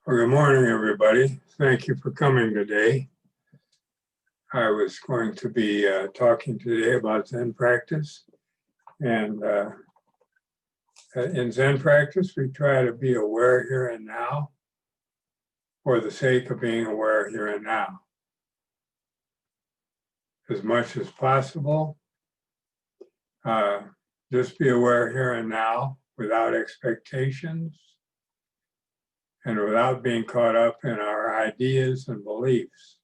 Well, good morning, everybody. Thank you for coming today. I was going to be talking today about Zen practice. And in Zen practice, we try to be aware here and now for the sake of being aware here and now. As much as possible, just be aware here and now without expectations and without being caught up in our ideas and beliefs.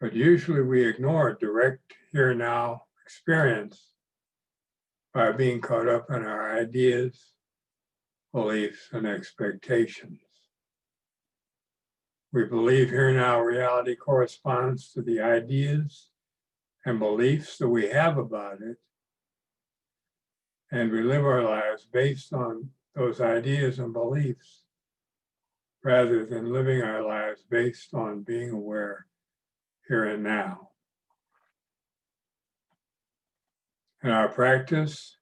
But usually we ignore direct here now experience by being caught up in our ideas, beliefs, and expectations. We believe here now reality corresponds to the ideas and beliefs that we have about it, and we live our lives based on those ideas and beliefs rather than living our lives based on being aware here and now. In our practice,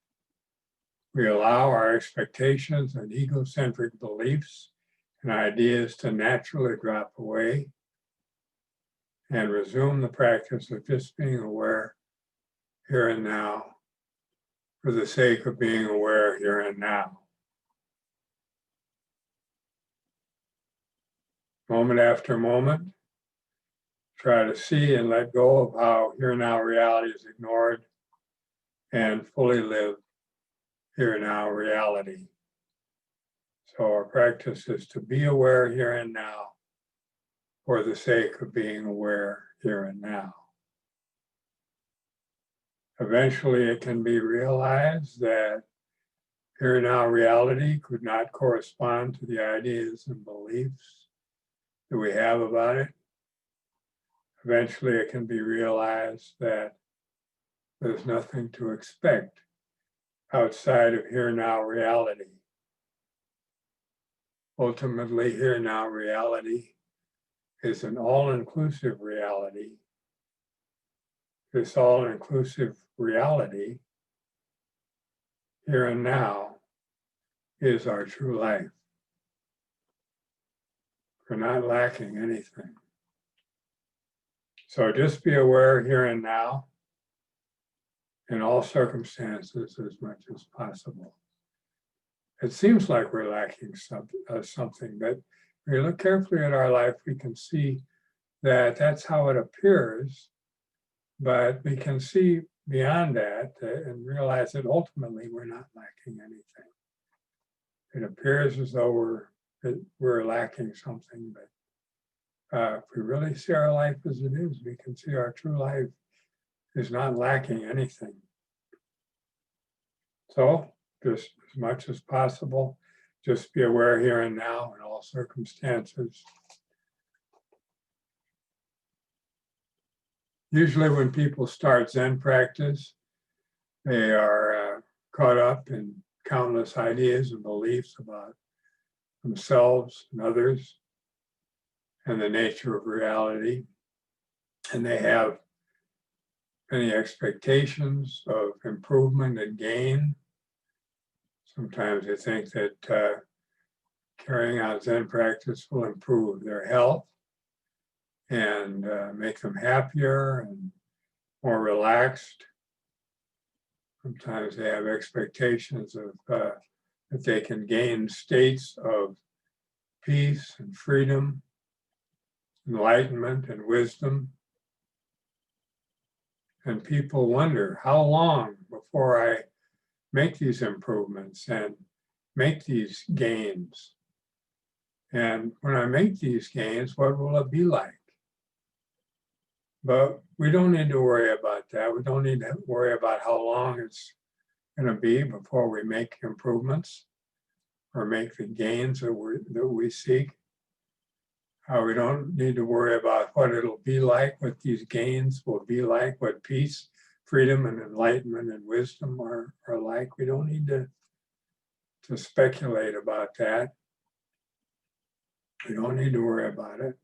we allow our expectations and egocentric beliefs and ideas to naturally drop away and resume the practice of just being aware here and now for the sake of being aware here and now. Moment after moment, try to see and let go of how here and now reality is ignored and fully live here and now reality. So our practice is to be aware here and now for the sake of being aware here and now. Eventually it can be realized that here and now reality could not correspond to the ideas and beliefs that we have about it. Eventually it can be realized that there's nothing to expect outside of here now reality. Ultimately, here now reality is an all-inclusive reality. This all-inclusive reality, here and now, is our true life. We're not lacking anything. So just be aware here and now in all circumstances as much as possible. It seems like we're lacking something, but if we look carefully at our life, we can see that that's how it appears, but we can see beyond that and realize that ultimately we're not lacking anything. It appears as though we're lacking something, but if we really see our life as it is, we can see our true life is not lacking anything. So just as much as possible, just be aware here and now in all circumstances. Usually when people start Zen practice, they are caught up in countless ideas and beliefs about themselves and others and the nature of reality. And they have many expectations of improvement and gain. Sometimes they think that carrying out Zen practice will improve their health and make them happier and more relaxed. Sometimes they have expectations of that they can gain states of peace and freedom, enlightenment and wisdom. And people wonder, how long before I make these improvements and make these gains? And when I make these gains, what will it be like? But we don't need to worry about that. We don't need to worry about how long it's going to be before we make improvements or make the gains that we seek. We don't need to worry about what it'll be like, what these gains will be like, what peace, freedom, and enlightenment and wisdom are like. We don't need to speculate about that. We don't need to worry about it.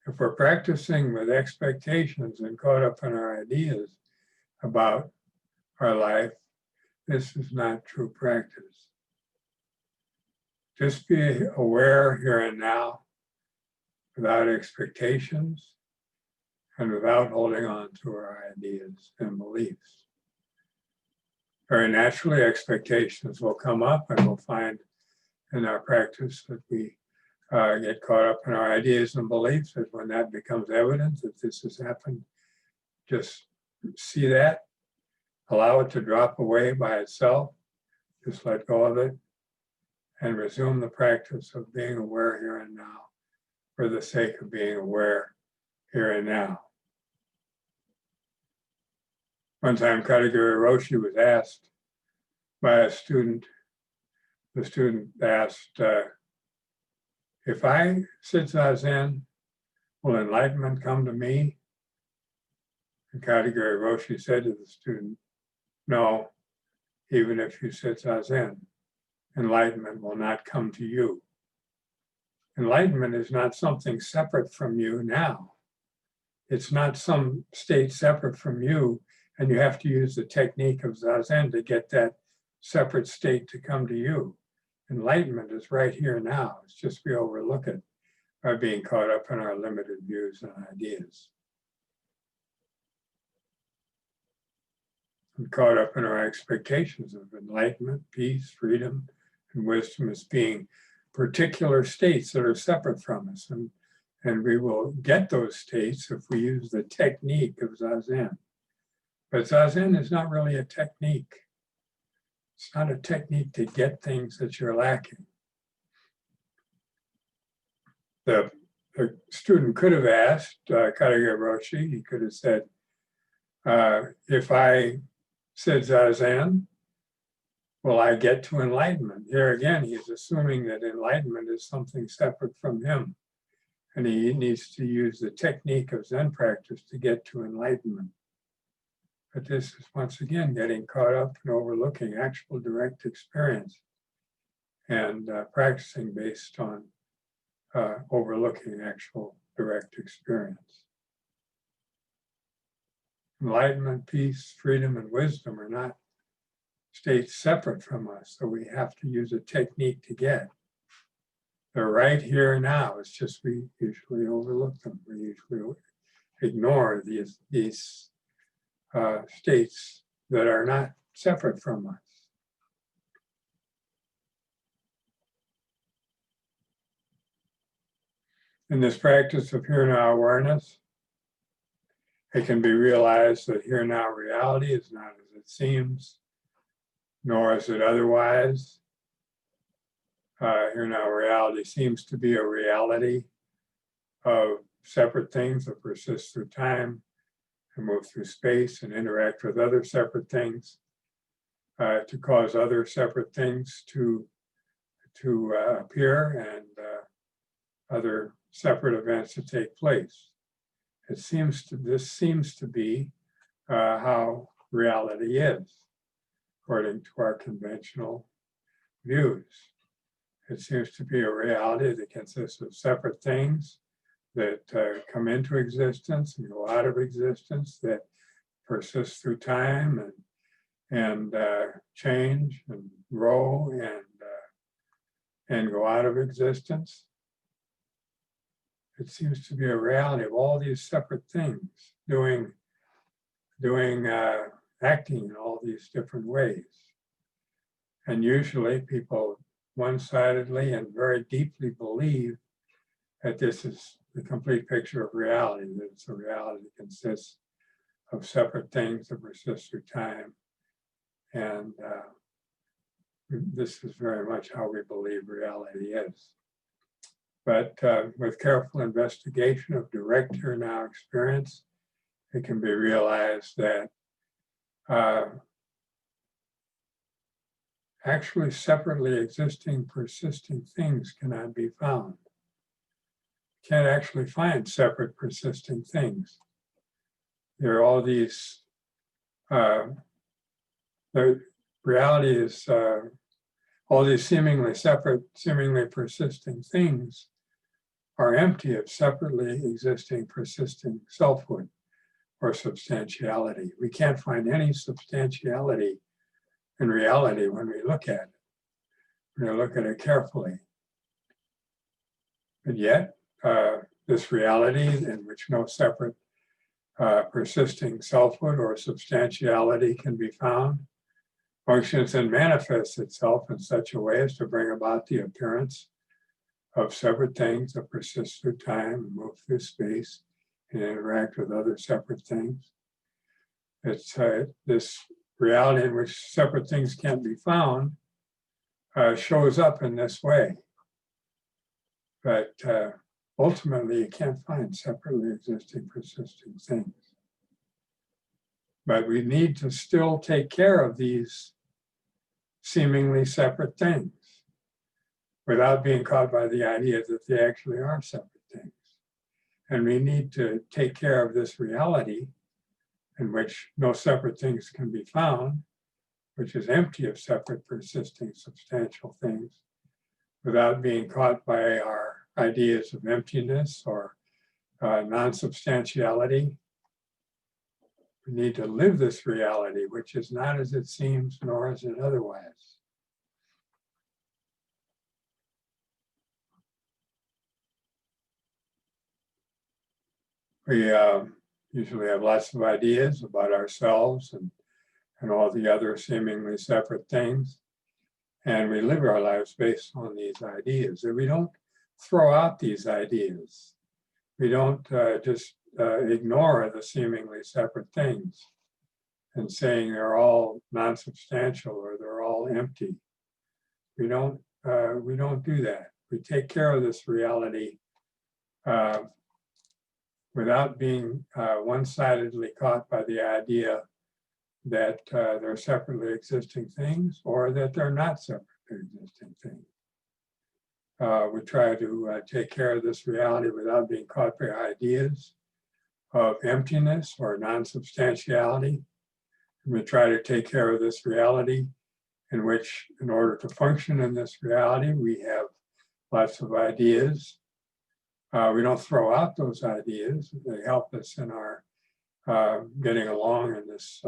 If we're practicing with expectations and caught up in our ideas about our life, this is not true practice. Just be aware here and now without expectations and without holding on to our ideas and beliefs. Very naturally, expectations will come up, and we'll find in our practice that we get caught up in our ideas and beliefs. That when that becomes evident that this has happened, just see that, allow it to drop away by itself, just let go of it, and resume the practice of being aware here and now for the sake of being aware here and now. One time, Katagiri Roshi was asked by a student. The student asked, if I sit zazen, will enlightenment come to me? And Katagiri Roshi said to the student, no, even if you sit zazen, enlightenment will not come to you. Enlightenment is not something separate from you now. It's not some state separate from you, and you have to use the technique of zazen to get that separate state to come to you. Enlightenment is right here now. It's just we overlook it by being caught up in our limited views and ideas. And caught up in our expectations of enlightenment, peace, freedom, and wisdom as being particular states that are separate from us. And we will get those states if we use the technique of zazen. But zazen is not really a technique. It's not a technique to get things that you're lacking. The student could have asked Katagiri Roshi, he could have said, if I said zazen, will I get to enlightenment? Here again, he's assuming that enlightenment is something separate from him. And he needs to use the technique of Zen practice to get to enlightenment. But this is once again getting caught up in overlooking actual direct experience and practicing based on overlooking actual direct experience. Enlightenment, peace, freedom, and wisdom are not states separate from us, so we have to use a technique to get. They're right here now. It's just we usually overlook them. We usually ignore these states that are not separate from us. In this practice of here now awareness, it can be realized that here now reality is not as it seems, nor is it otherwise. Here now reality seems to be a reality of separate things that persist through time and move through space and interact with other separate things to cause other separate things to appear and other separate events to take place. This seems to be how reality is, according to our conventional views. It seems to be a reality that consists of separate things that come into existence and go out of existence, that persist through time and change and grow and go out of existence. It seems to be a reality of all these separate things, acting in all these different ways. And usually people one-sidedly and very deeply believe that this is the complete picture of reality, that it's a reality that consists of separate things that persist through time. And this is very much how we believe reality is. But with careful investigation of direct here now experience, it can be realized that actually separately existing, persisting things cannot be found. You can't actually find separate, persisting things. There are all these, the reality is all these seemingly separate, seemingly persisting things are empty of separately existing, persisting selfhood or substantiality. We can't find any substantiality in reality when we look at it, when we look at it carefully. But yet, this reality in which no separate persisting selfhood or substantiality can be found functions and manifests itself in such a way as to bring about the appearance of separate things that persist through time and move through space and interact with other separate things. It's this reality in which separate things can't be found shows up in this way. But ultimately, you can't find separately existing, persisting things. But we need to still take care of these seemingly separate things without being caught by the idea that they actually are separate things. And we need to take care of this reality in which no separate things can be found, which is empty of separate, persisting, substantial things, without being caught by our ideas of emptiness or non-substantiality. We need to live this reality, which is not as it seems, nor is it otherwise. We usually have lots of ideas about ourselves and all the other seemingly separate things. And we live our lives based on these ideas. And we don't throw out these ideas. We don't just ignore the seemingly separate things and saying they're all non-substantial or they're all empty. We don't do that. We take care of this reality without being one-sidedly caught by the idea that they're separately existing things or that they're not separately existing things. We try to take care of this reality without being caught by ideas of emptiness or non-substantiality. We try to take care of this reality in which, in order to function in this reality, we have lots of ideas. We don't throw out those ideas. They help us in our getting along in this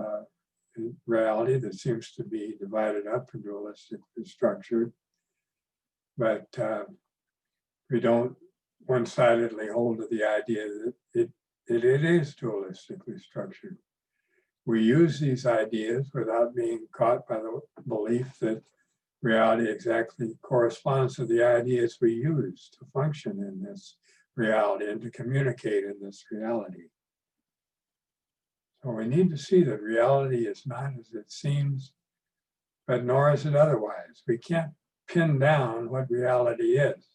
reality that seems to be divided up and dualistically structured. But we don't one-sidedly hold to the idea that it is dualistically structured. We use these ideas without being caught by the belief that reality exactly corresponds to the ideas we use to function in this reality and to communicate in this reality. So we need to see that reality is not as it seems, but nor is it otherwise. We can't pin down what reality is.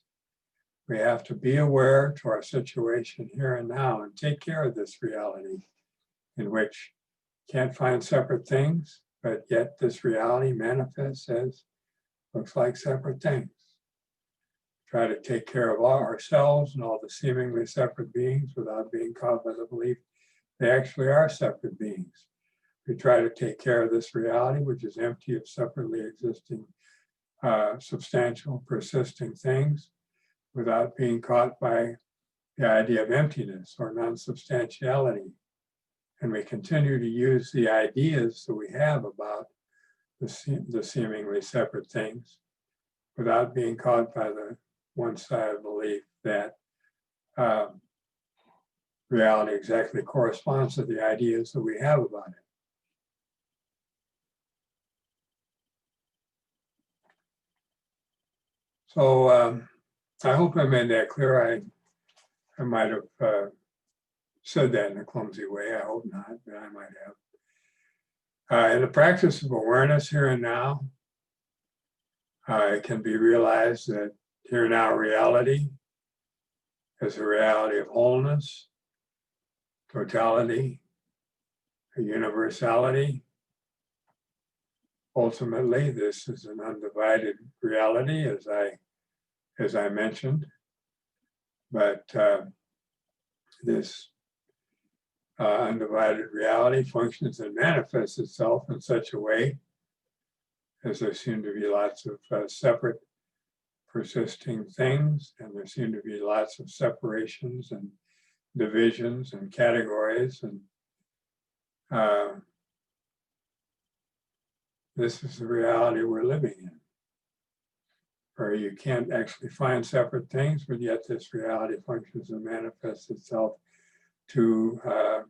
We have to be aware to our situation here and now and take care of this reality in which can't find separate things, but yet this reality manifests as looks like separate things. Try to take care of ourselves and all the seemingly separate beings without being caught by the belief they actually are separate beings. We try to take care of this reality, which is empty of separately existing, substantial, persisting things, without being caught by the idea of emptiness or non-substantiality. And we continue to use the ideas that we have about the seemingly separate things without being caught by the one-sided belief that reality exactly corresponds to the ideas that we have about it. So I hope I made that clear. I might have said that in a clumsy way. I hope not, but I might have. In the practice of awareness here and now, it can be realized that here and now reality is a reality of wholeness, totality, a universality. Ultimately, this is an undivided reality, as I mentioned, but this undivided reality functions and manifests itself in such a way as there seem to be lots of separate persisting things, and there seem to be lots of separations and divisions and categories, and this is the reality we're living in. where you can't actually find separate things, but yet this reality functions and manifests itself to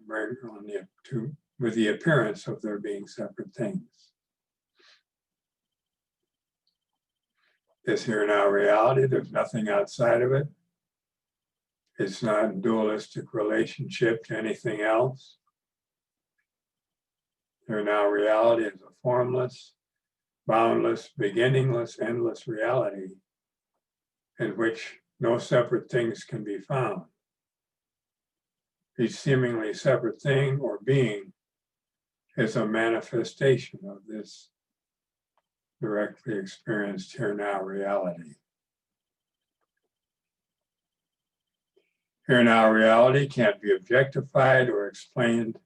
bring on with the appearance of there being separate things. This here now reality, there's nothing outside of it. It's not in dualistic relationship to anything else. Here now reality is a formless, boundless, beginningless, endless reality in which no separate things can be found. Each seemingly separate thing or being is a manifestation of this directly experienced here now reality. Here now reality can't be objectified or explained,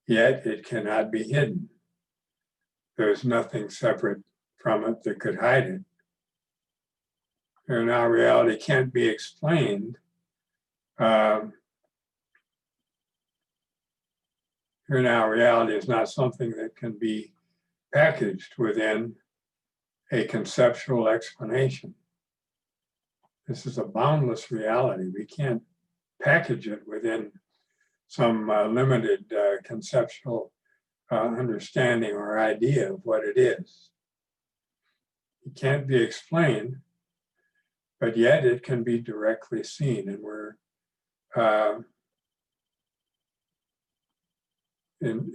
yet it cannot be hidden. There's nothing separate from it that could hide it. Here now reality can't be explained. Here now reality is not something that can be packaged within a conceptual explanation. This is a boundless reality. We can't package it within some limited conceptual understanding or idea of what it is. It can't be explained, but yet it can be directly seen, and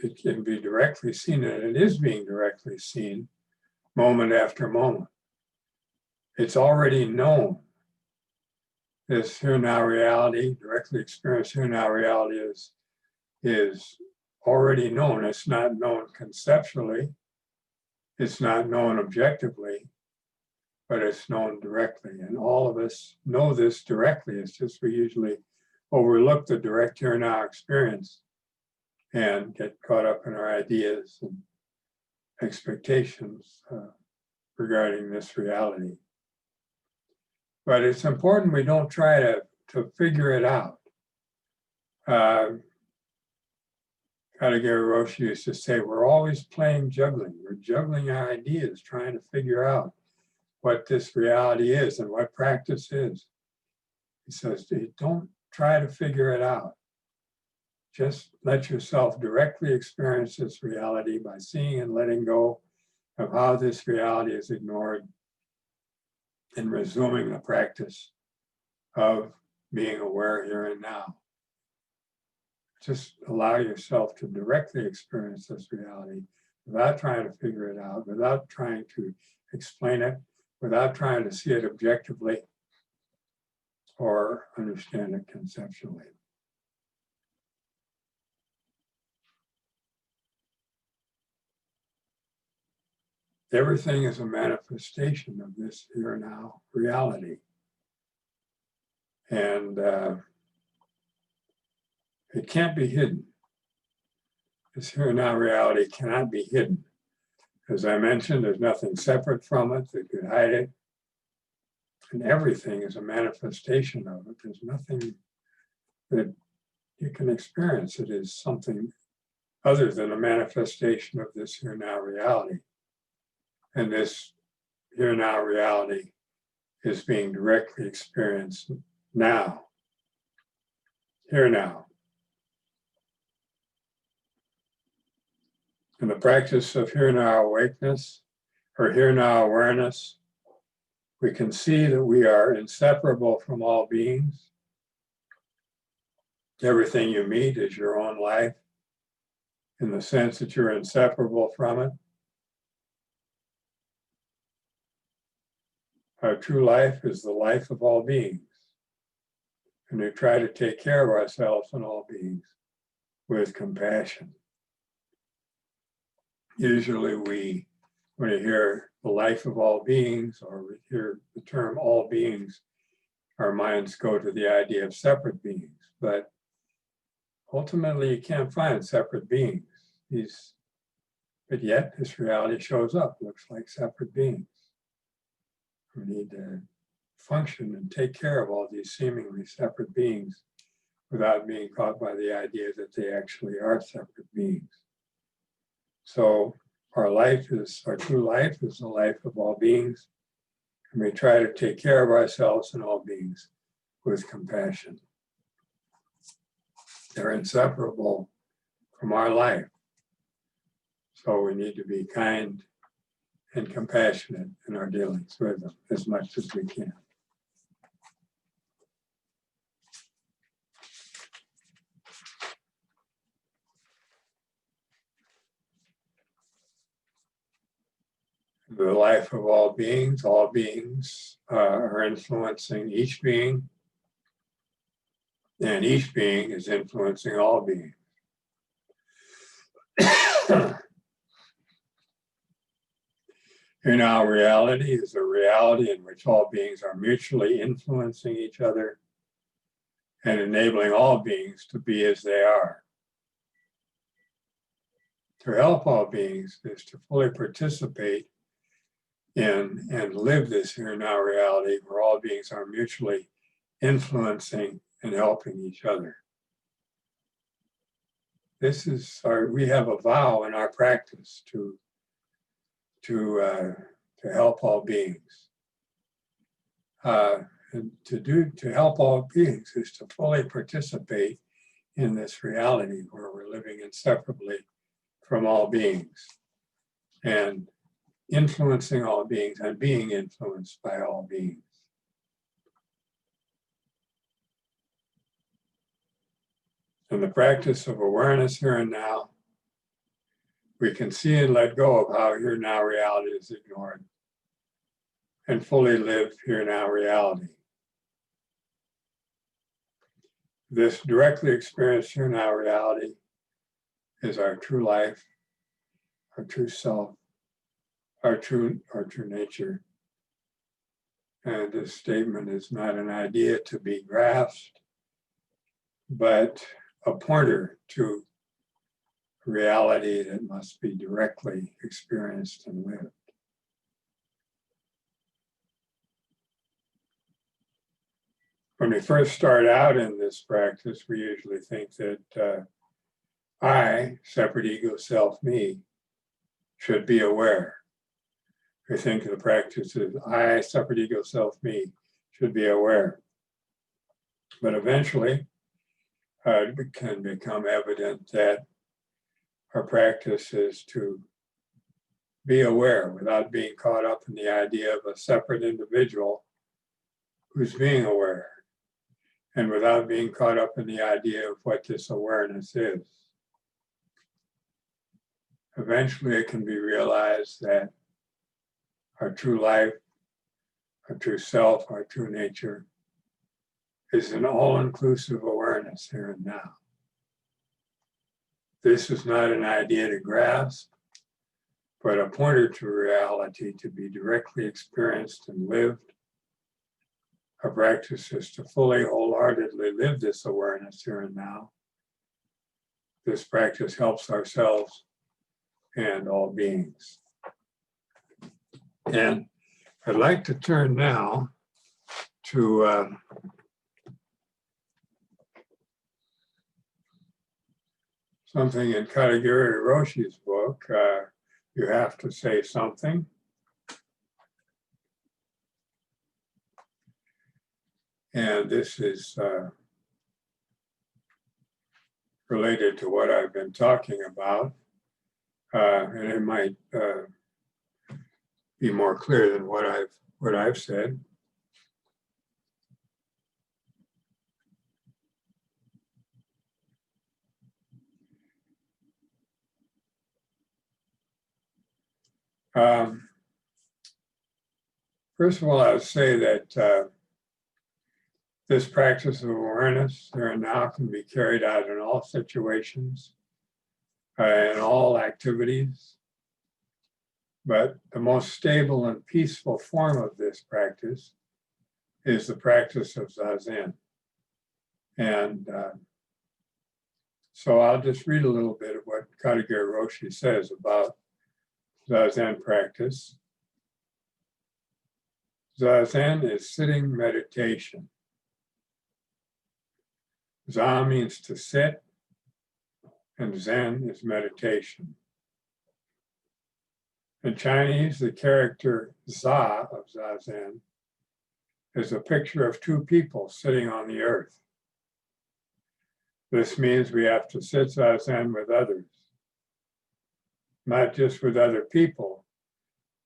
it can be directly seen, and it is being directly seen moment after moment. It's already known. This here now reality, directly experienced here now reality is already known. It's not known conceptually, it's not known objectively, but it's known directly. And all of us know this directly. It's just we usually overlook the direct here now experience and get caught up in our ideas and expectations regarding this reality. But it's important we don't try to figure it out. Katagiri Roshi used to say, we're always playing juggling. We're juggling our ideas, trying to figure out what this reality is and what practice is. He says, don't try to figure it out. Just let yourself directly experience this reality by seeing and letting go of how this reality is ignored and resuming the practice of being aware here and now. Just allow yourself to directly experience this reality without trying to figure it out, without trying to explain it, without trying to see it objectively or understand it conceptually. Everything is a manifestation of this here now reality. And it can't be hidden. This here now reality cannot be hidden. As I mentioned, there's nothing separate from it that could hide it. And everything is a manifestation of it. There's nothing that you can experience. It is something other than a manifestation of this here now reality. And this here now reality is being directly experienced now, here now. In the practice of here now awakeness or here now awareness, we can see that we are inseparable from all beings. Everything you meet is your own life in the sense that you're inseparable from it. Our true life is the life of all beings. And we try to take care of ourselves and all beings with compassion. Usually when you hear the life of all beings or we hear the term all beings, our minds go to the idea of separate beings. But ultimately you can't find separate beings. But yet this reality shows up, looks like separate beings. We need to function and take care of all these seemingly separate beings without being caught by the idea that they actually are separate beings. So our true life is the life of all beings. And we try to take care of ourselves and all beings with compassion. They're inseparable from our life. So we need to be kind and compassionate in our dealings with them as much as we can. The life of all beings are influencing each being, and each being is influencing all beings. In our reality is a reality in which all beings are mutually influencing each other and enabling all beings to be as they are. To help all beings is to fully participate in and live this here now reality where all beings are mutually influencing and helping each other. We have a vow in our practice to help all beings. And to help all beings is to fully participate in this reality where we're living inseparably from all beings and influencing all beings and being influenced by all beings. In the practice of awareness here and now, we can see and let go of how here now reality is ignored and fully live here now reality. This directly experienced here now reality is our true life, our true self, our true nature. And this statement is not an idea to be grasped, but a pointer to reality that must be directly experienced and lived. When we first start out in this practice, we usually think that I, separate ego, self, me, should be aware. We think of the practice as I, separate ego, self, me, should be aware. But eventually, it can become evident that our practice is to be aware without being caught up in the idea of a separate individual who's being aware, and without being caught up in the idea of what this awareness is. Eventually, it can be realized that our true life, our true self, our true nature is an all-inclusive awareness here and now. This is not an idea to grasp, but a pointer to reality to be directly experienced and lived. Our practice is to fully, wholeheartedly live this awareness here and now. This practice helps ourselves and all beings. And I'd like to turn now to something in Katagiri Roshi's book, You Have to Say Something. And this is related to what I've been talking about. And it might be more clear than what I've said. First of all, I would say that this practice of awareness here and now can be carried out in all situations, in all activities. But the most stable and peaceful form of this practice is the practice of Zazen. And so I'll just read a little bit of what Katagiri Roshi says about Zazen practice. Zazen is sitting meditation. Za means to sit, and Zen is meditation. In Chinese, the character Za of Zazen is a picture of two people sitting on the earth. This means we have to sit Zazen with others, not just with other people,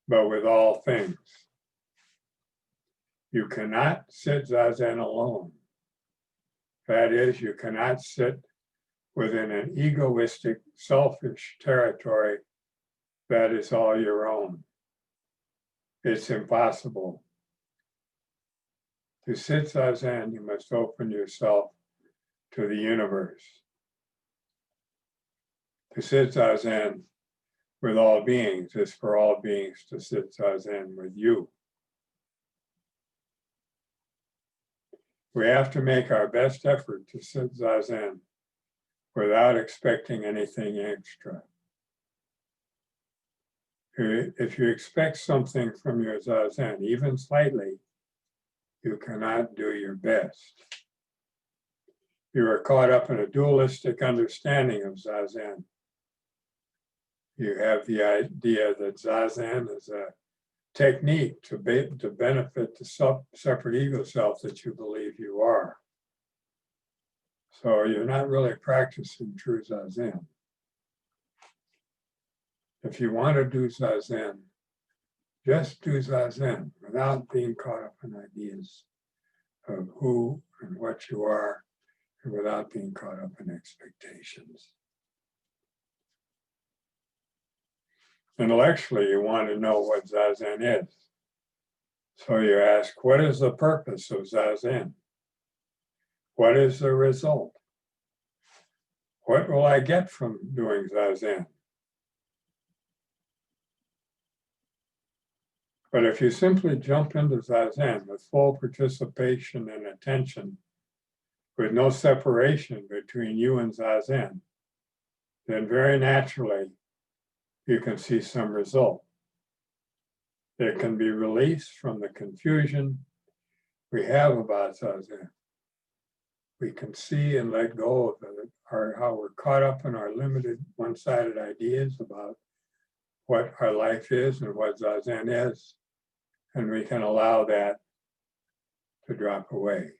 but with all things. You cannot sit Zazen alone. That is, you cannot sit within an egoistic, selfish territory that is all your own. It's impossible. To sit Zazen, you must open yourself to the universe. To sit Zazen with all beings is for all beings to sit Zazen with you. We have to make our best effort to sit Zazen without expecting anything extra. If you expect something from your Zazen, even slightly, you cannot do your best. You are caught up in a dualistic understanding of Zazen. You have the idea that Zazen is a technique to benefit the separate ego self that you believe you are. So you're not really practicing true Zazen. If you want to do Zazen, just do Zazen without being caught up in ideas of who and what you are, and without being caught up in expectations. Intellectually, you want to know what Zazen is. So you ask, what is the purpose of Zazen? What is the result? What will I get from doing Zazen? But if you simply jump into Zazen with full participation and attention, with no separation between you and Zazen, then very naturally, you can see some result. It can be released from the confusion we have about Zazen. We can see and let go of how we're caught up in our limited one-sided ideas about what our life is and what Zazen is, and we can allow that to drop away.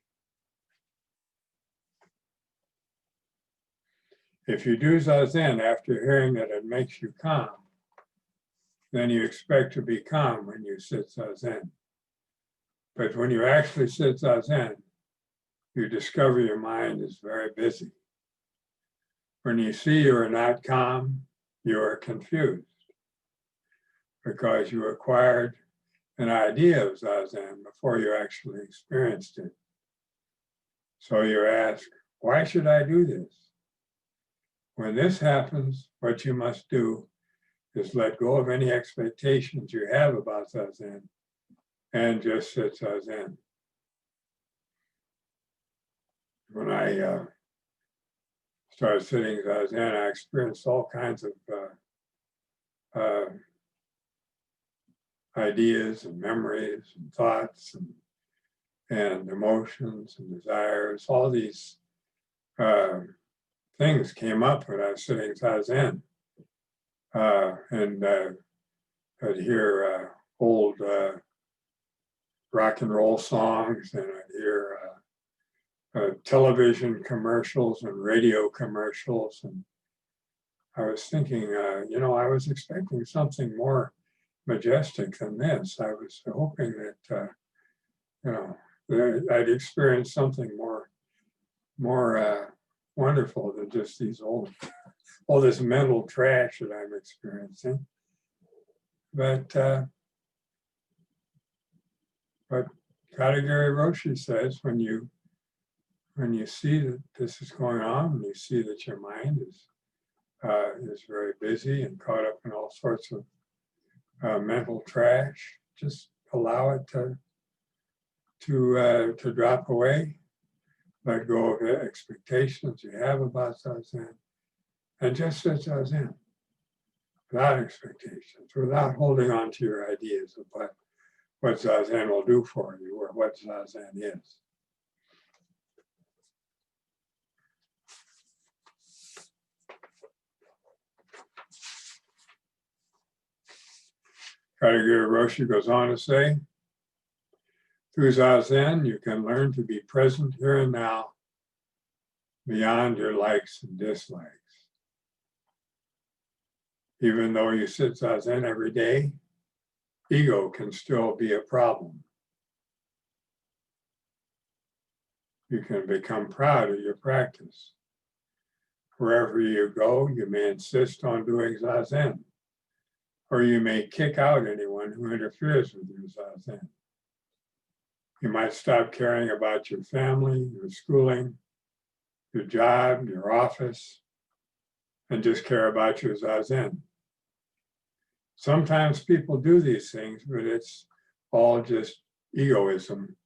If you do Zazen after hearing that it makes you calm, then you expect to be calm when you sit Zazen. But when you actually sit Zazen, you discover your mind is very busy. When you see you are not calm, you are confused because you acquired an idea of Zazen before you actually experienced it. So you ask, why should I do this? When this happens, what you must do is let go of any expectations you have about Zazen and just sit Zazen. When I started sitting Zazen, I experienced all kinds of ideas and memories and thoughts and emotions and desires. All these things came up when I was sitting Zazen. And I'd hear old rock and roll songs, and I'd hear television commercials and radio commercials. And I was thinking, I was expecting something more majestic than this. I was hoping that, I'd experience something more wonderful than just all this mental trash that I'm experiencing. But Katagiri Roshi says, when you see that this is going on, when you see that your mind is very busy and caught up in all sorts of mental trash, just allow it to drop away. Let go of the expectations you have about Zazen, and just sit Zazen without expectations, without holding on to your ideas of what Zazen will do for you or what Zazen is. Kaidiguru Roshi goes on to say, through Zazen, you can learn to be present here and now, beyond your likes and dislikes. Even though you sit Zazen every day, ego can still be a problem. You can become proud of your practice. Wherever you go, you may insist on doing Zazen, or you may kick out anyone who interferes with your Zazen. You might stop caring about your family, your schooling, your job, your office, and just care about your Zazen. Sometimes people do these things, but it's all just egoism.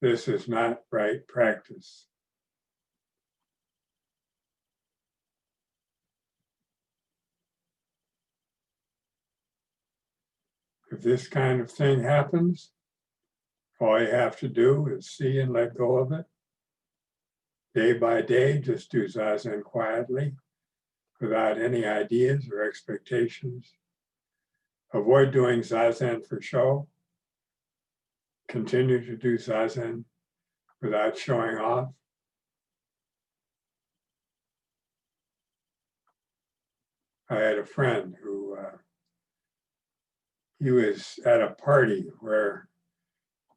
This is not right practice. If this kind of thing happens, all you have to do is see and let go of it. Day by day, just do Zazen quietly, without any ideas or expectations. Avoid doing Zazen for show. Continue to do Zazen without showing off. I had a friend who, he was at a party where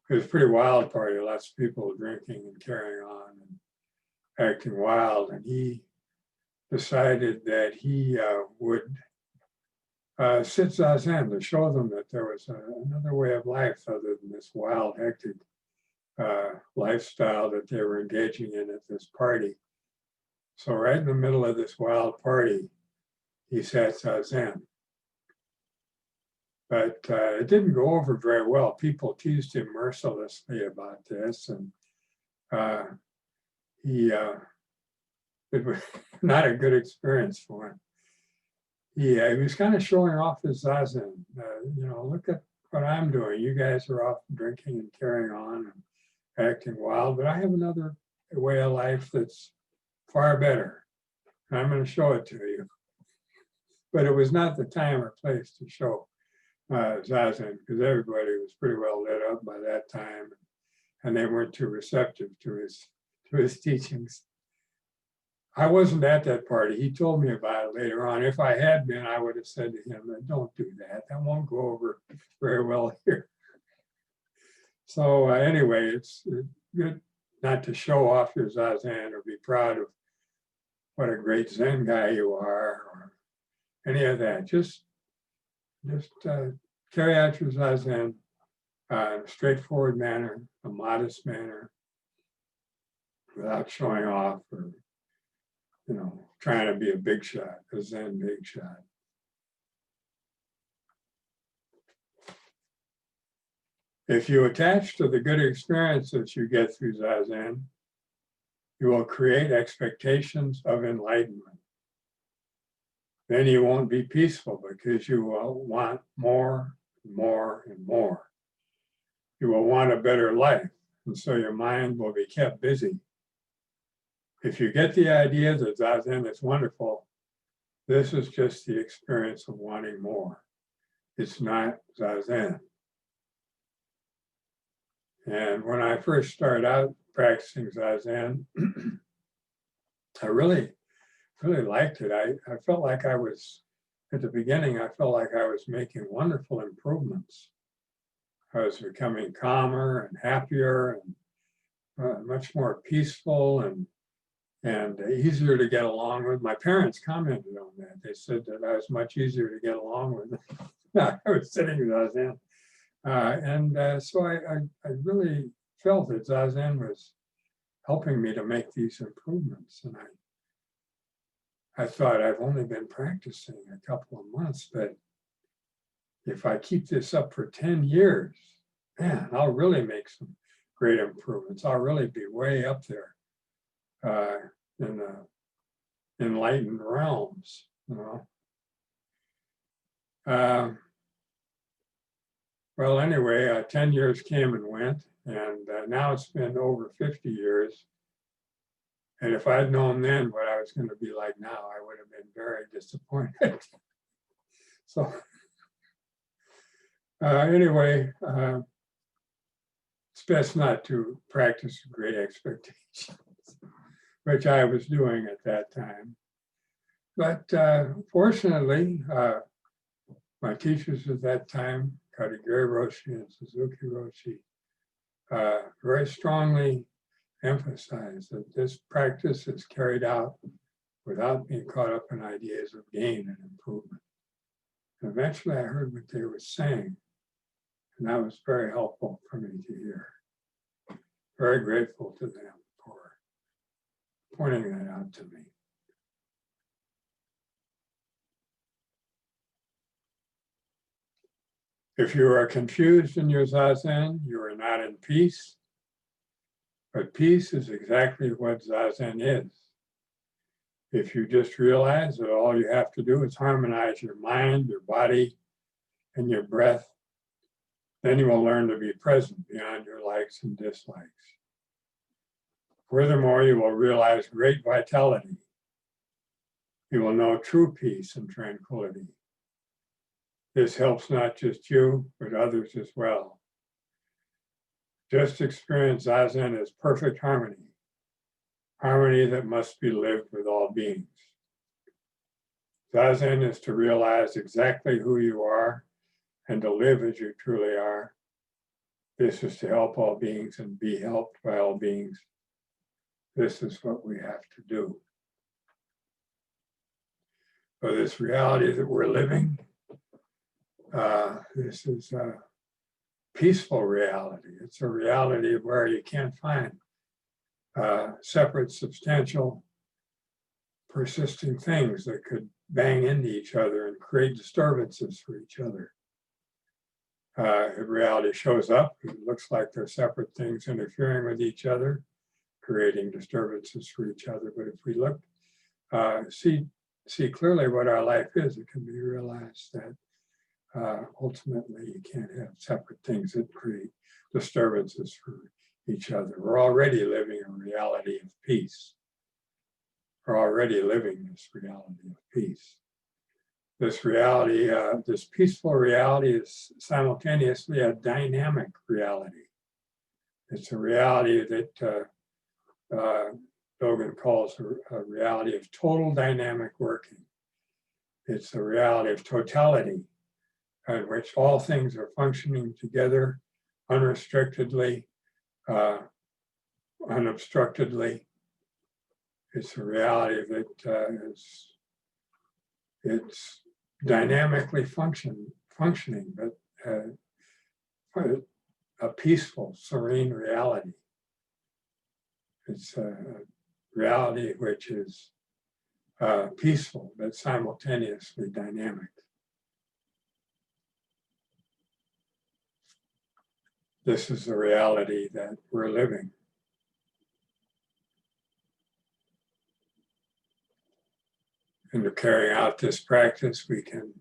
it was a pretty wild party, lots of people drinking and carrying on and acting wild. And he decided that he would sit Zazen to show them that there was another way of life other than this wild, hectic lifestyle that they were engaging in at this party. So right in the middle of this wild party, he sat Zazen. But it didn't go over very well. People teased him mercilessly about this, and it was not a good experience for him. He was kind of showing off his Zazen. Look at what I'm doing. You guys are off drinking and carrying on and acting wild, but I have another way of life that's far better. I'm going to show it to you. But it was not the time or place to show Zazen, because everybody was pretty well lit up by that time, and they weren't too receptive to his teachings. I wasn't at that party. He told me about it later on. If I had been, I would have said to him, don't do that. That won't go over very well here. So anyway, it's good not to show off your Zazen or be proud of what a great Zen guy you are or any of that. Just carry out your Zazen in a straightforward manner, a modest manner, without showing off or trying to be a big shot, a Zen big shot. If you attach to the good experiences you get through Zazen, you will create expectations of enlightenment. Then you won't be peaceful because you will want more, and more, and more. You will want a better life, and so your mind will be kept busy. If you get the idea that Zazen is wonderful, this is just the experience of wanting more. It's not Zazen. And when I first started out practicing Zazen, I really liked it. I felt like I was, at the beginning, I felt like I was making wonderful improvements. I was becoming calmer and happier and much more peaceful and easier to get along with. My parents commented on that. They said that I was much easier to get along with. I was sitting with Zazen. So I really felt that Zazen was helping me to make these improvements. And I thought, I've only been practicing a couple of months, but if I keep this up for 10 years, man, I'll really make some great improvements. I'll really be way up there in the enlightened realms, Well, anyway, 10 years came and went, and now it's been over 50 years. And if I'd known then what I was going to be like now, I would have been very disappointed. So Anyway, it's best not to practice great expectations, which I was doing at that time. But fortunately, my teachers at that time, Katagiri Roshi and Suzuki Roshi, very strongly emphasized that this practice is carried out without being caught up in ideas of gain and improvement. And eventually I heard what they were saying, and that was very helpful for me to hear. Very grateful to them for pointing that out to me. If you are confused in your zazen, you are not in peace. But peace is exactly what zazen is. If you just realize that all you have to do is harmonize your mind, your body, and your breath, then you will learn to be present beyond your likes and dislikes. Furthermore, you will realize great vitality. You will know true peace and tranquility. This helps not just you, but others as well. Just experience zazen as perfect harmony, harmony that must be lived with all beings. Zazen is to realize exactly who you are and to live as you truly are. This is to help all beings and be helped by all beings. This is what we have to do. So this reality that we're living, this is a peaceful reality. It's a reality where you can't find separate, substantial, persisting things that could bang into each other and create disturbances for each other. If reality shows up, it looks like they're separate things interfering with each other, creating disturbances for each other. But if we look, see clearly what our life is, it can be realized that ultimately you can't have separate things that create disturbances for each other. We're already living a reality of peace. We're already living this reality of peace. This reality, this peaceful reality is simultaneously a dynamic reality. It's a reality that Dogen calls a reality of total dynamic working. It's a reality of totality, in which all things are functioning together unrestrictedly, unobstructedly. It's a reality that it's dynamically functioning, but a peaceful, serene reality. It's a reality which is peaceful, but simultaneously dynamic. This is the reality that we're living. And to carry out this practice, we can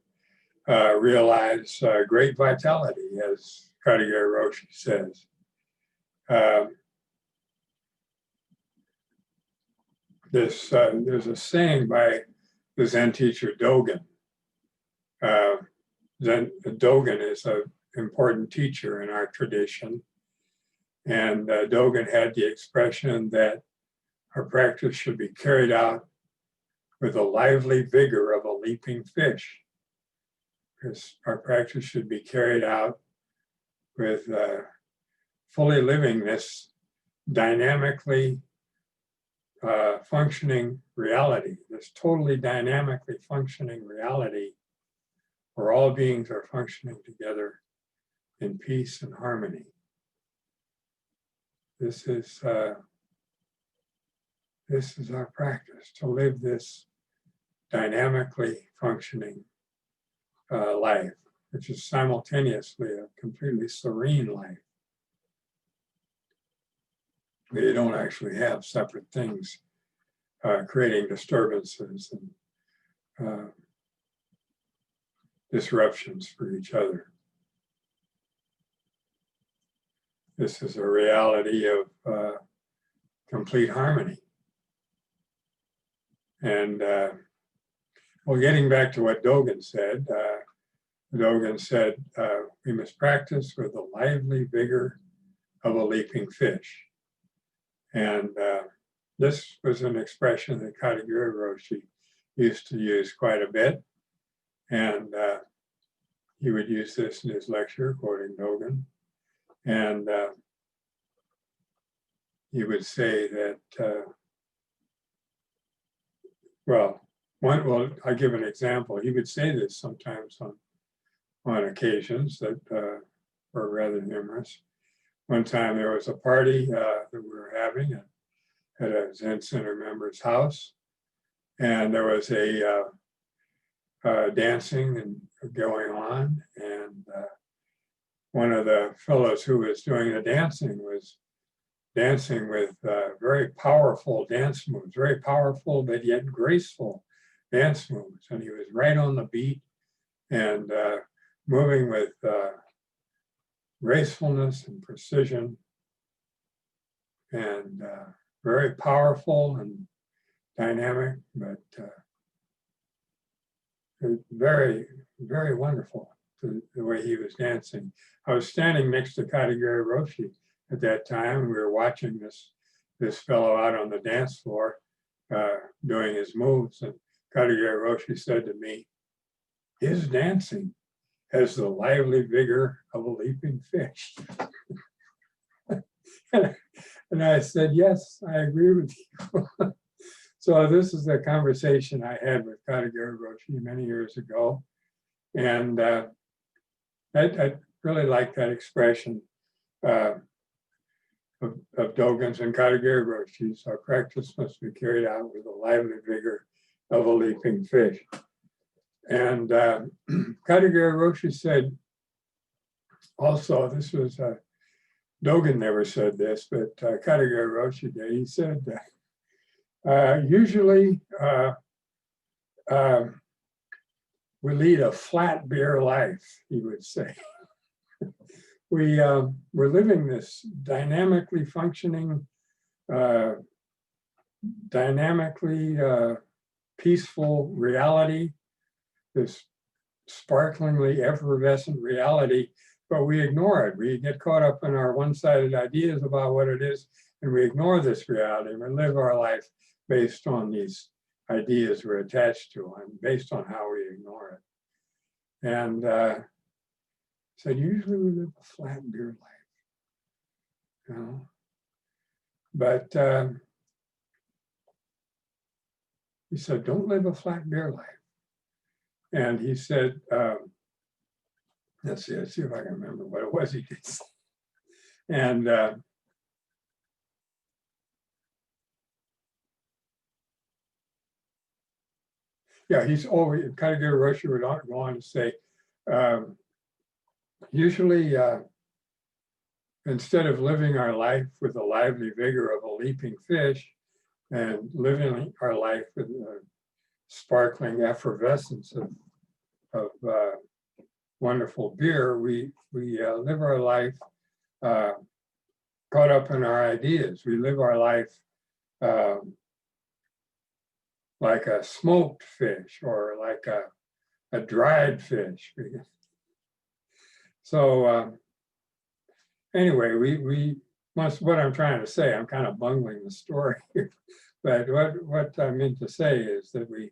realize great vitality, as Katagiri Roshi says. There's a saying by the Zen teacher Dogen. Dogen is an important teacher in our tradition. And Dogen had the expression that our practice should be carried out with the lively vigor of a leaping fish. Because our practice should be carried out with fully living this dynamically functioning reality, this totally dynamically functioning reality where all beings are functioning together in peace and harmony. This is our practice, to live this dynamically functioning life, which is simultaneously a completely serene life. You don't actually have separate things creating disturbances and disruptions for each other. This is a reality of complete harmony. And well, getting back to what Dogen said, Dogen said, we must practice with the lively vigor of a leaping fish. And this was an expression that Katagiri Roshi used to use quite a bit. And he would use this in his lecture, quoting Dogen. And he would say that, I'll give an example. He would say this sometimes on occasions that were rather humorous. One time there was a party that we were having at a Zen Center member's house, and there was a dancing and going on, and one of the fellows who was doing the dancing was dancing with very powerful dance moves, very powerful but yet graceful dance moves, and he was right on the beat and moving with gracefulness and precision, and very powerful and dynamic, but very, very wonderful, the way he was dancing. I was standing next to Katagiri Roshi at that time. We were watching this fellow out on the dance floor doing his moves, and Katagiri Roshi said to me, "His dancing has the lively vigor of a leaping fish." And I said, "Yes, I agree with you." So this is a conversation I had with Katagiri Roshi many years ago. And I really like that expression of Dogen's and Katagiri Roshi's. Our practice must be carried out with the lively vigor of a leaping fish. And Katagiri Roshi said also, this was, Dogen never said this, but Katagiri Roshi did. He said, usually we lead a flat beer life, he would say. We're living this dynamically functioning, dynamically peaceful reality, this sparklingly effervescent reality, but we ignore it. We get caught up in our one-sided ideas about what it is, and we ignore this reality. We live our life based on these ideas we're attached to and based on how we ignore it. And so usually we live a flat beer life, you know. But he said, don't live a flat beer life. And he said, let's see if I can remember what it was he did. And yeah, he's always, Katagiri Roshi would go on to say, usually instead of living our life with the lively vigor of a leaping fish and living our life with the sparkling effervescence of wonderful beer, we live our life caught up in our ideas. We live our life like a smoked fish or like a dried fish. So anyway, we must, what I'm trying to say, I'm kind of bungling the story here, but what I meant to say is that we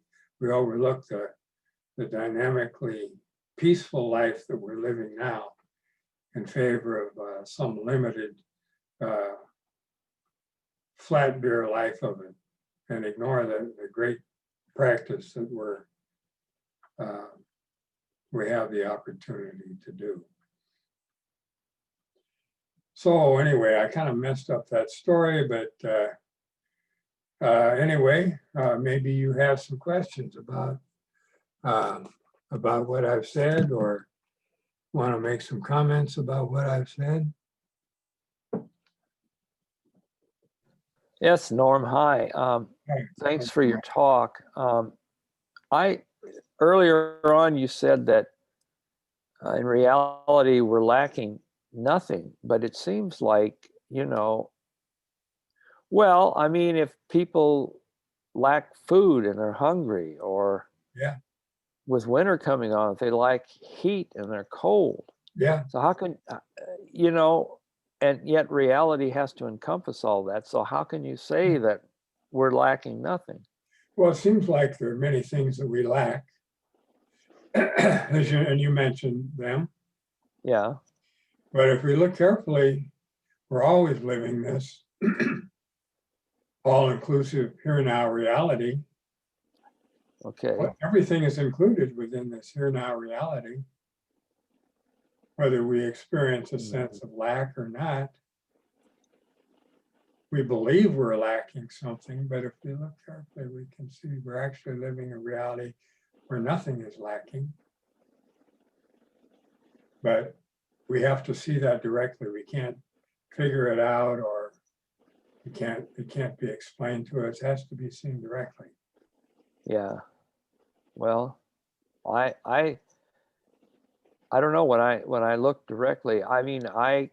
overlook the dynamically peaceful life that we're living now in favor of some limited flat beer life of it, and ignore the great practice that we have the opportunity to do. So anyway, I kind of messed up that story, but anyway, maybe you have some questions about what I've said, or want to make some comments about what I've said. Yes, Norm, hi. Thanks for your talk. Earlier on, you said that in reality, we're lacking nothing, but it seems like, well, I mean, if people lack food and are hungry, or yeah, with winter coming on, they lack heat and they're cold. Yeah, So how can, and yet reality has to encompass all that. So how can you say that we're lacking nothing? well, it seems like there are many things that we lack, and you mentioned them. Yeah. But if we look carefully, we're always living this all-inclusive here-now reality. Okay. Everything is included within this here-now reality. Whether we experience a sense of lack or not, we believe we're lacking something, but if we look carefully, we can see we're actually living a reality where nothing is lacking. But we have to see that directly. We can't figure it out, or it can't be explained to us. It has to be seen directly. Yeah. Well, I don't know, when I look directly, I mean, I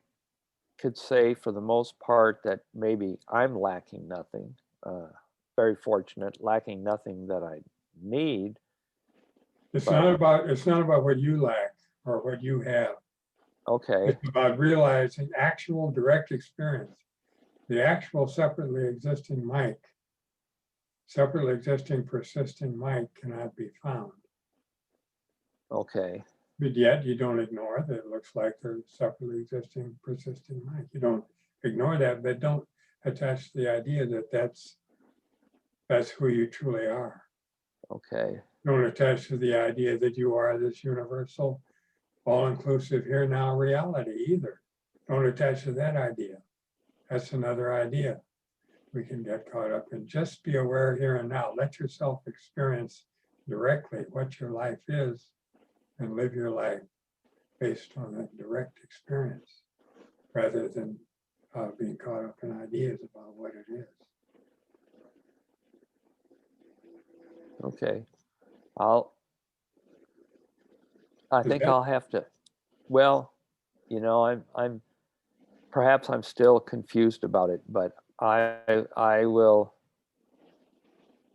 could say for the most part that maybe I'm lacking nothing. Very fortunate, lacking nothing that I need. It's But- not about what you lack or what you have. Okay. It's about realizing actual direct experience. The actual separately existing mic, separately existing persisting mic cannot be found. Okay. But yet you don't ignore that it looks like there's separately existing persisting mic. You don't ignore that, but don't attach the idea that that's who you truly are. Okay. Don't attach to the idea that you are this universal, all-inclusive here-now reality either. Don't attach to that idea. That's another idea. We can get caught up in just be aware here and now. Let yourself experience directly what your life is and live your life based on that direct experience rather than being caught up in ideas about what it is. Okay. I think that- I'll have to, well, I'm perhaps I'm still confused about it, but I will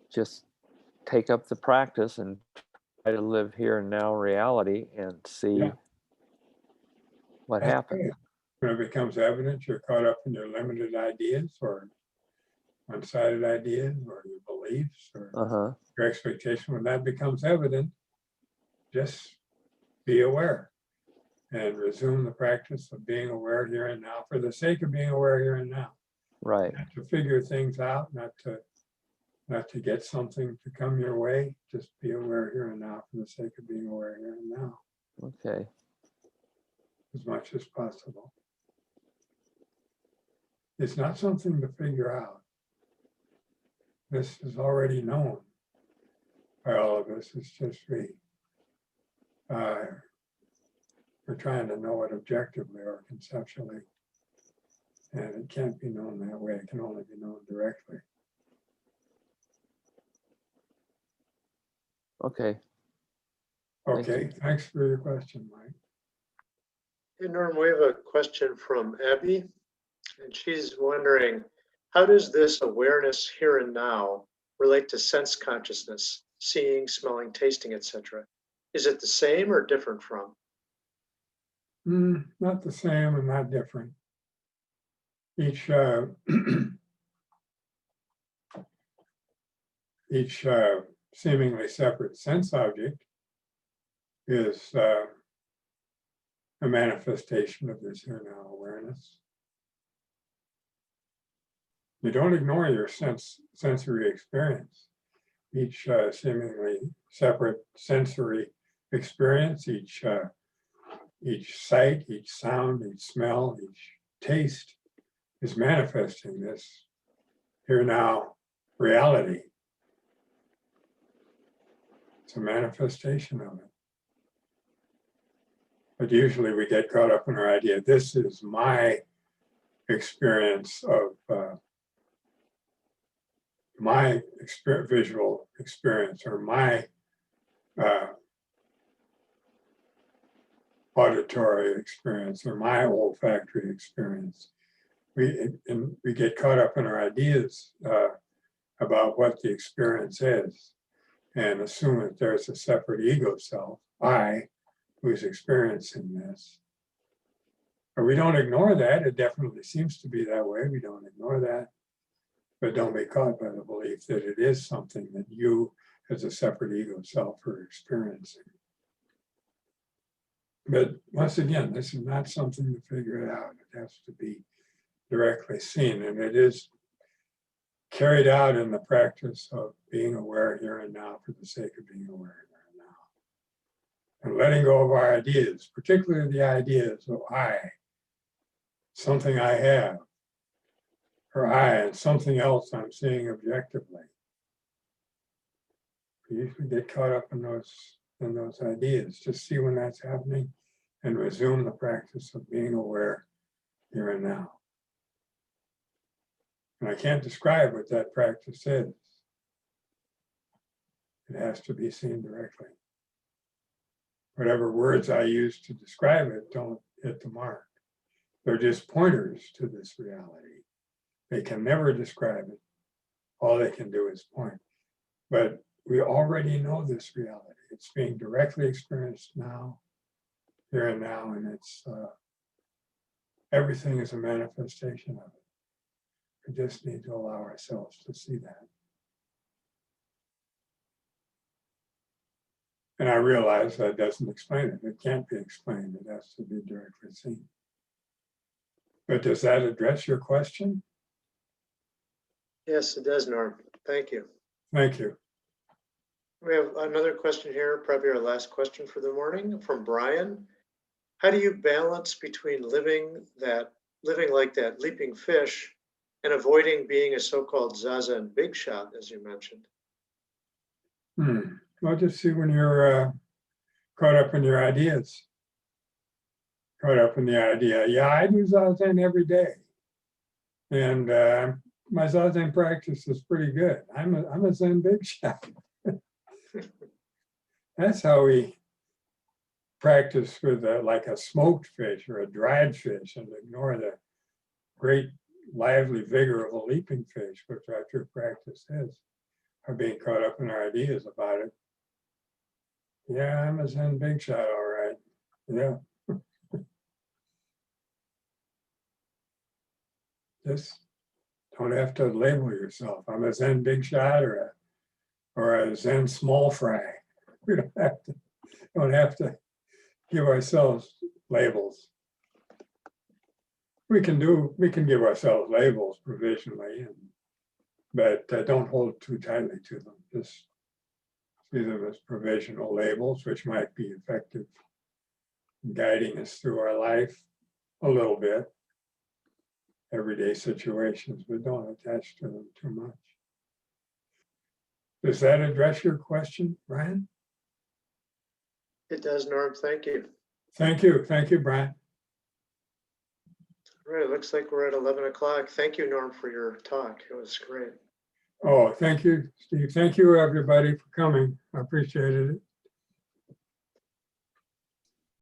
just take up the practice and try to live here and now reality and see Yeah. what That's happens. good. When it becomes evident you're caught up in your limited ideas or one-sided ideas or your beliefs or Uh-huh. your expectation, when that becomes evident, just be aware and resume the practice of being aware here and now for the sake of being aware here and now. Right. Not to figure things out, not to get something to come your way, just be aware here and now for the sake of being aware here and now Okay. as much as possible. It's not something to figure out. This is already known by all of us. It's just we're trying to know it objectively or conceptually, and it can't be known that way. It can only be known directly. Okay. Thank Okay, you. thanks for your question, Mike. Hey, Norm, we have a question from Abby, and she's wondering, how does this awareness here and now relate to sense consciousness, seeing, smelling, tasting, etc.? Is it the same or different from? Not the same and not different. Each each seemingly separate sense object is a manifestation of this here now awareness. You don't ignore your sensory experience. Each seemingly separate sensory experience, each sight, each sound, each smell, each taste is manifesting this here now reality. It's a manifestation of it. But usually we get caught up in our idea, this is my experience of my visual experience or my auditory experience or my olfactory experience. We get caught up in our ideas about what the experience is. and assume that there's a separate ego self, I, who's experiencing this. But we don't ignore that. It definitely seems to be that way. We don't ignore that. But don't be caught by the belief that it is something that you as a separate ego self are experiencing. But once again, this is not something to figure it out. It has to be directly seen. And it is carried out in the practice of being aware here and now for the sake of being aware here and now. And letting go of our ideas, particularly the ideas of I, something I have, or I and something else I'm seeing objectively. We usually get caught up in those ideas. Just see when that's happening and resume the practice of being aware here and now. And I can't describe what that practice is. It has to be seen directly. Whatever words I use to describe it don't hit the mark. They're just pointers to this reality. They can never describe it. All they can do is point. But we already know this reality. It's being directly experienced now, here and now, and it's everything is a manifestation of it. We just need to allow ourselves to see that. And I realize that doesn't explain it. It can't be explained. It has to be directly seen. But does that address your question? Yes, it does, Norm. Thank you. Thank you. We have another question here, probably our last question for the morning, from Brian. How do you balance between living like that leaping fish and avoiding being a so-called Zazen big shot, as you mentioned? Well, just see when you're caught up in your ideas. Caught up in the idea, yeah, I do Zazen every day. And my Zazen practice is pretty good. I'm a Zen big shot. That's how we practice with like a smoked fish or a dried fish and ignore the great lively vigor of a leaping fish, which our true practice is, or being caught up in our ideas about it. Yeah, I'm a Zen big shot, all right. Yeah. Just don't have to label yourself. I'm a Zen big shot or a Zen small fry. We don't have to give ourselves labels. We can give ourselves labels provisionally, but don't hold too tightly to them. Just see them as provisional labels, which might be effective in guiding us through our life a little bit, everyday situations, but don't attach to them too much. Does that address your question, Brian? It does, Norm. Thank you. Thank you. Thank you, Brian. All right, it looks like we're at 11 o'clock. Thank you, Norm, for your talk. It was great. Oh, thank you, Steve. Thank you, everybody, for coming. I appreciated it.